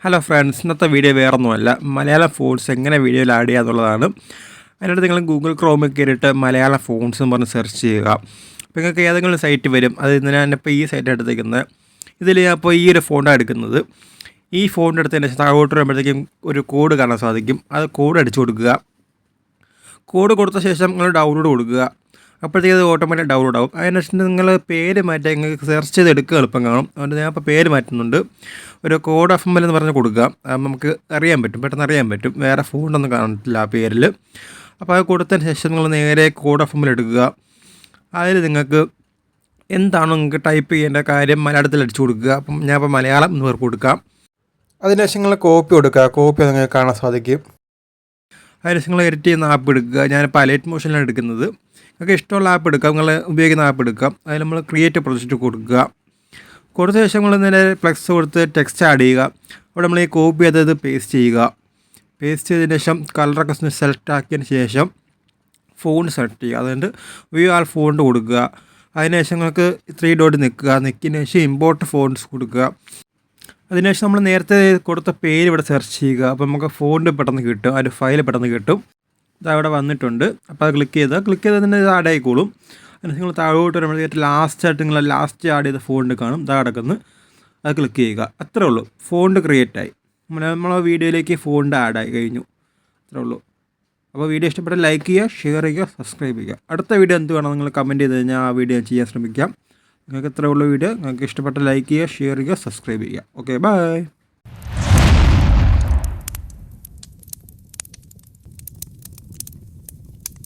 Hello friends, ഇന്നത്തെ video വേറൊന്നുമല്ല, Malayalam phones എങ്ങനെ വീഡിയോയിൽ ആഡ് ചെയ്യുക എന്നുള്ളതാണ്. അതിനകത്ത് നിങ്ങൾ ഗൂഗിൾ ക്രോമിൽ കയറിയിട്ട് മലയാളം ഫോൺസ് എന്ന് പറഞ്ഞ് സെർച്ച് ചെയ്യുക. അപ്പോൾ നിങ്ങൾക്ക് ഏതെങ്കിലും സൈറ്റ് വരും. അത് ഞാനിപ്പോൾ ഈ സൈറ്റ് എടുത്തേക്കുന്നത്. ഇതിൽ ഞാൻ ഇപ്പോൾ ഈ ഒരു ഫോണാണ് എടുക്കുന്നത്. ഈ ഫോണിൻ്റെ അടുത്തതിന് ശേഷം താഴോട്ട് വരുമ്പോഴത്തേക്കും ഒരു കോഡ് കാണാൻ സാധിക്കും. അത് കോഡ് അടിച്ചു കൊടുക്കുക. കോഡ് കൊടുത്ത ശേഷം നിങ്ങൾ ഡൗൺലോഡ് കൊടുക്കുക. അപ്പോഴത്തേക്ക് അത് ഓട്ടോമാറ്റിക് ഡൗൺലോഡ് ആവും. അതിനുശേഷം നിങ്ങൾ പേര് മാറ്റാൻ നിങ്ങൾക്ക് സെർച്ച് ചെയ്ത് എടുക്കുക എളുപ്പം കാണും. അതുകൊണ്ട് ഞാൻ ഇപ്പോൾ പേര് മാറ്റുന്നുണ്ട്. ഒരു കോഡ് FML എന്ന് പറഞ്ഞ് കൊടുക്കുക. നമുക്ക് അറിയാൻ പറ്റും, പെട്ടെന്ന് അറിയാൻ പറ്റും. വേറെ ഫോണൊന്നും കാണില്ല ആ പേരിൽ. അപ്പോൾ അത് കൊടുത്തതിന് ശേഷം നിങ്ങൾ നേരെ കോഡ് FML എടുക്കുക. അതിൽ നിങ്ങൾക്ക് എന്താണോ നിങ്ങൾക്ക് ടൈപ്പ് ചെയ്യേണ്ട കാര്യം മലയാളത്തിൽ അടിച്ചു കൊടുക്കുക. അപ്പം ഞാൻ ഇപ്പോൾ മലയാളം എന്ന് പേർക്ക് കൊടുക്കാം. അതിനുശേഷം നിങ്ങൾ കോപ്പി കൊടുക്കുക. കോപ്പി നിങ്ങൾക്ക് കാണാൻ സാധിക്കും. അതിനുശേഷം നിങ്ങൾ എഡിറ്റ് ചെയ്യുന്ന ആപ്പ് എടുക്കുക. ഞാനിപ്പോൾ അലൈറ്റ് മോഷനിലാണ് എടുക്കുന്നത്. നിങ്ങൾക്ക് ഇഷ്ടമുള്ള ആപ്പ് എടുക്കാം, നിങ്ങൾ ഉപയോഗിക്കുന്ന ആപ്പ് എടുക്കാം. അതിൽ നമ്മൾ ക്രിയേറ്റ് പ്രൊജക്റ്റ് കൊടുക്കുക. കൊടുത്ത ശേഷം നമ്മൾ നേരെ ഫ്ലെക്സ് കൊടുത്ത് ടെക്സ്റ്റ് ആഡ് ചെയ്യുക. അവിടെ നമ്മൾ ഈ കോപ്പി ചെയ്തത് പേസ്റ്റ് ചെയ്യുക. പേസ്റ്റ് ചെയ്തതിന് ശേഷം കളറൊക്കെ സെലക്ട് ആക്കിയതിന് ശേഷം ഫോൺ സെലക്ട് ചെയ്യുക. അതുകൊണ്ട് വ്യൂ ആൾ ഫോണ്ട് കൊടുക്കുക. അതിനുശേഷം നിങ്ങൾക്ക് 3 ഡോട്ട് നിൽക്കുക. നിൽക്കിയതിന് ശേഷം ഇമ്പോർട്ട് ഫോൺസ് കൊടുക്കുക. അതിനുശേഷം നമ്മൾ നേരത്തെ കൊടുത്ത പേര് ഇവിടെ സെർച്ച് ചെയ്യുക. അപ്പോൾ നമുക്ക് ഫോണ്ട് പെട്ടെന്ന് കിട്ടും, ആ ഒരു ഫയൽ പെട്ടെന്ന് കിട്ടും. ഇതവിടെ വന്നിട്ടുണ്ട്. അപ്പോൾ അത് ക്ലിക്ക് ചെയ്തതിന് ഇത് ആഡ് ആയിക്കോളും. അതിന് നിങ്ങൾ താഴോട്ട് വരുമ്പോഴത്തേക്ക് ലാസ്റ്റായിട്ട് നിങ്ങൾ ലാസ്റ്റ് ആഡ് ചെയ്ത ഫോണ്ട് കാണും. ഇതാ കിടക്കുന്നു. അത് ക്ലിക്ക് ചെയ്യുക. അത്രേ ഉള്ളൂ, ഫോണ്ട് ക്രിയേറ്റ് ആയി. നമ്മളെ വീഡിയോയിലേക്ക് ഫോണ്ട് ആഡ് ആയി കഴിഞ്ഞു. അത്രേ ഉള്ളൂ. അപ്പോൾ വീഡിയോ ഇഷ്ടപ്പെട്ട ലൈക്ക് ചെയ്യുക, ഷെയർ ചെയ്യുക, സബ്സ്ക്രൈബ് ചെയ്യുക. അടുത്ത വീഡിയോ എന്ത് വേണം നിങ്ങൾ കമൻറ്റ് ചെയ്ത് കഴിഞ്ഞാൽ ആ വീഡിയോ ചെയ്യാൻ ശ്രമിക്കാം. നിങ്ങൾക്ക് ഇത്രേ ഉള്ള വീഡിയോ. നിങ്ങൾക്ക് ഇഷ്ടപ്പെട്ട ലൈക്ക് ചെയ്യുക, ഷെയർ ചെയ്യുക, സബ്സ്ക്രൈബ് ചെയ്യുക. Okay, by.